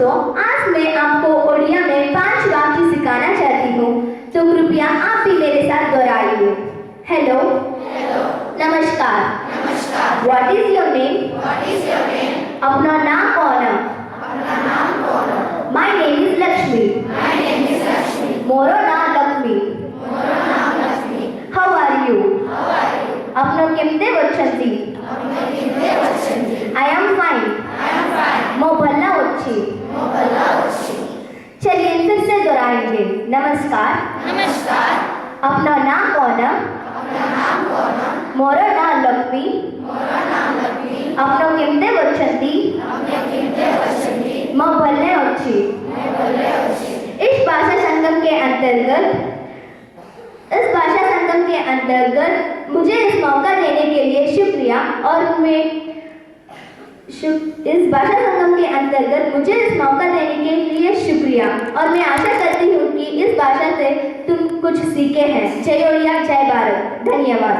दोस्तों, आज मैं आपको ओडिया में 5 वाक्य सिखाना चाहती हूँ, तो कृपया आप भी मेरे साथ दोहराइए। हेलो, नमस्कार, व्हाट इज योर नेम? अपना नाम कौन है? My name is Lakshmi. मोरो नाम लक्ष्मी। How are you? अपनो केमते वच्चंती? I am fine. मो भल्ला वच्ची। चलिए फिर से दोहराएंगे। नमस्कार, अपना नाम कौन है? मोरो नाम लक्ष्मी। अपनो केमते वच्चंती? मो भल्ले वच्ची। इस भाषा संगम के अंतर्गत मुझे इस मौका देने के लिए शुक्रिया और मैं आशा करती हूँ कि इस भाषा से तुम कुछ सीखे हैं। जय ओडिया, जय भारत। धन्यवाद।